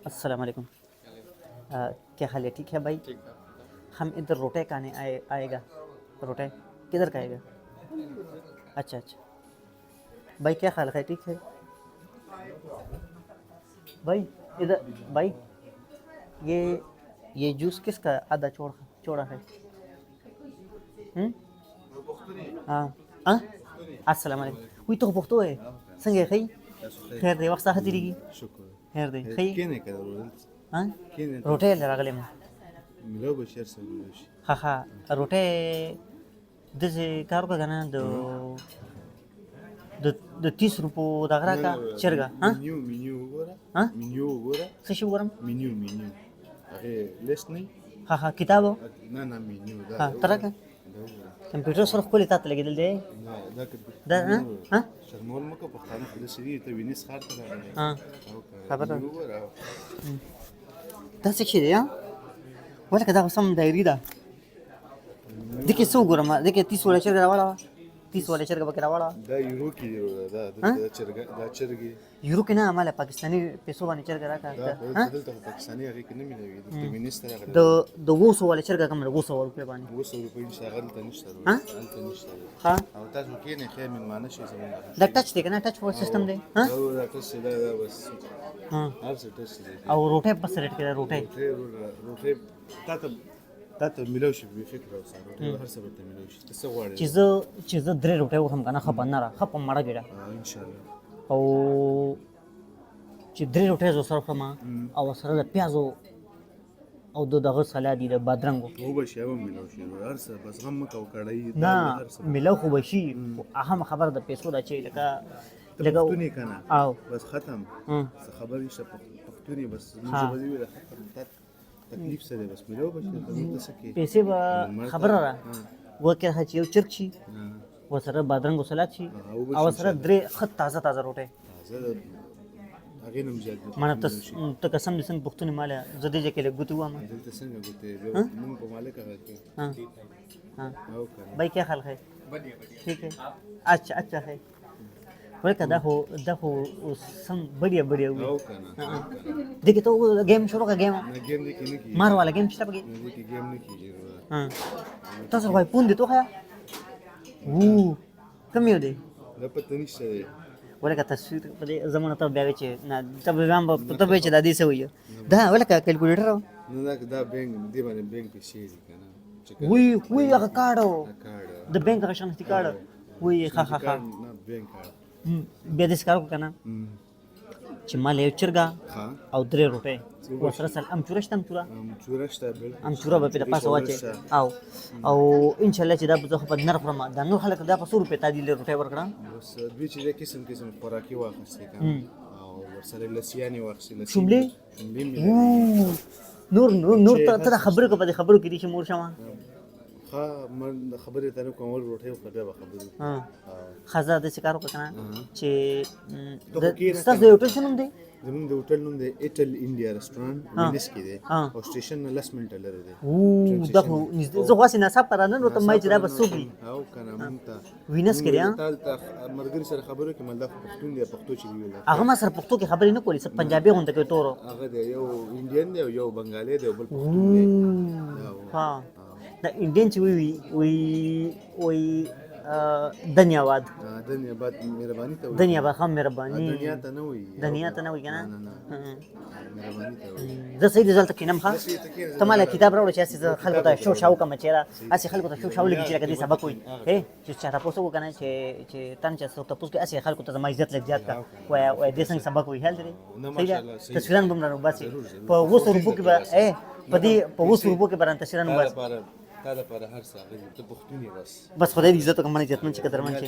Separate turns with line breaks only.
अस्सलाम वालेकुम। क्या हाल है? ठीक है भाई। हम इधर रोटे खाने आएगा। रोटे किधर का आएगा? अच्छा अच्छा भाई, क्या हाल है? ठीक है भाई। इधर भाई, ये ये जूस किसका आधा चौड़ा चौड़ा है? हम्म? हाँ हाँ। अस्सलाम वालेकुम। वही तो पख्तो है। सँगै खै خیر دی، وخت ښه تېرېږي؟
شكرا.
خیر دی، ښه یې؟
كيني كده ولد.
ها؟
كيني
روټۍ له راغلی یم.
ملو بشير سملوش.
ښه ښه روټۍ داسې کار وکړه که نه د 30 روپو دغه راکړه چرګه. ها؟
منيو وګوره.
ها؟
منيو وګوره.
څه شي وګورم؟
منيو هغه لیست نه.
ښه ښه کتاب و؟
نه منيو دا.
ها ته راکړه. کمپیوټر سره ښکلې تا ته لګېدل دی. دا ها؟
شرمول مکه پښتانه خو د سړي ته وینې ښار ته راغلی.
ها خبره ده.
وګوره.
دا څه شي دی؟ ها؟ ولکه دا خو سم ډایري ده. دې کې څه وګورم؟ دې کې 30 والا چرګه راوړه. 30 والا چرګه پکې راوړه.
دا یورو کې دی دا چرګه دا چرګي.
یورو کې نه، ماله پاکستاني پیسو باندې چرګه راکړه.
دا دلته پاکستاني هغه کې نه ملوي د وینېسته راغلی.
د 200 والا چرګه کوم 200 روپۍ باندې
200 روپۍ نشته هغه دلته نشته.
ها؟
دلته نشته.
ها؟
او تاسو کې نه خیر من معنی شي زموږ.
دا ټچ دی که نه؟ ټچ سیستم دی. ها؟
دا ټچ دا بس.
ها.
هر څه ټچ دی.
او روټۍ په څه ریټ کې ده؟ روټۍ
روټۍ تاته ملو شي به فکر اوسه. روټۍ هر څه به ته ملو شي. څه غواړې؟
چې زه 3 روټۍ وخورم که نه ښه په نره ښه په مړه ګېډه،
ان شاء الله.
او چې 3 روټۍ زه سره خورم او سره د پیازو او د دغه سلاد د بادرنګو
او به شی به ملو شي هر څه بس غم مکه او کړی
نه ملو خو به شي. اهم خبره د پیسو ده چې لکه
پښتوني کنه
او
بس ختم. څه خبرې شه پښتوني بس موږ به دی ختم. تکلیف سره بس ملو به شي ته سکه
پیسې به خبره را وکړه چې یو چرګ شي وسره بادرنګ او سلاد شي او سره 3 خط تازه روټۍ.
هغه نم زیات
مانه ته قسم دې څنګه پښتوني ماله زه دې کې له ګوتې وم.
دلته څنګه ګوتې موږ په مالک هغه کې.
हाँ हाँ
او کنه
भाई क्या हाल है? ठीक है। अच्छा अच्छा है। ولکه دا خو سم بڑھیا
او کنه
देखिए तो गेम شروع کا गेम
نه ګیم دې کې نه کی
मार वाला गेम شته پکې.
نه کې ګیم نه کیږي.
हाँ تاسو وای پوند ته خیا وو کم یو دی
دا پته نشته دی.
ولکه تصویر په دې زمونه ته بیا چې نه ته به هم ته به چې د دې سوی دا ولکه کیلکولیټر
نه دا بینک دی باندې بینک په شی دی کنه.
وی هغه کارډو
کارډ
د بانک هغه شانتي کارډ وی ها ها ها
نه بینک کارډ
بیا دې کار وکنه چې مال یو چرګا
ها
او 3 روپۍ وسره سره امچورشتم چورا
چورشته بل
امچورا به په پاسه واچي او ان شاء الله چې دا به په نر خرم دا نور خلک دا په 100 روپۍ تعدیل روپۍ ورکړه.
بس دوی چې قسم خوراکي واخستې کنه او ورسره لسیانی واخستې
شملې نور ته خبرې کو په خبرو کې دي چې مور شمه
ها من خبرې ته کوم روټي او بیا خبرې.
ها خزا د سکارو کنه چې ستاسو یو ټل شنو دی
زمونږ د هوټل نوم دی ایټل انډیا ریسټورانټ وینس کې دی او سټیشن نه 10 منټه لري دی.
او دغه زه خو سینه صاحب پرانه نو ته مې چې دا بسوبي
او کنه مونږ ته
وینس کې دی.
ها مرګري سره خبرو کې مله پښتون دی پښتو چې ویل
هغه ما سره پښتو کې خبرې نه کولې سب پنجابي غونډه کې تورو
هغه دی یو انډین دی یو بنگالي دی بل پښتون دی.
ها دا انډین چې وی धन्यवाद
धन्यवाद मेहरबानी ته
धन्यवाद هم مهرباني
دنیا ته نه وي
کنه
مهرباني ته وي.
زه سید رزلت کینم ښه ته مال کتاب راوړ چې اسې خلکو ته شو شاو کوم چیرې اسې خلکو ته شو شاو لګی چې لکه سبق وي هه چې چا تاسو وکنه چې تان چې تاسو کې اسې خلکو ته زما عزت لګ زیات کا وای دې څنګه سبق وي هل درې تصویران بم نه باسي په 200 روپو کې به په دې په 200 روپو کې بران تصویران بس
تا د پر هر څه ته پښتوني بس
خدای دې عزت کوم نه عزت من چې قدر من چې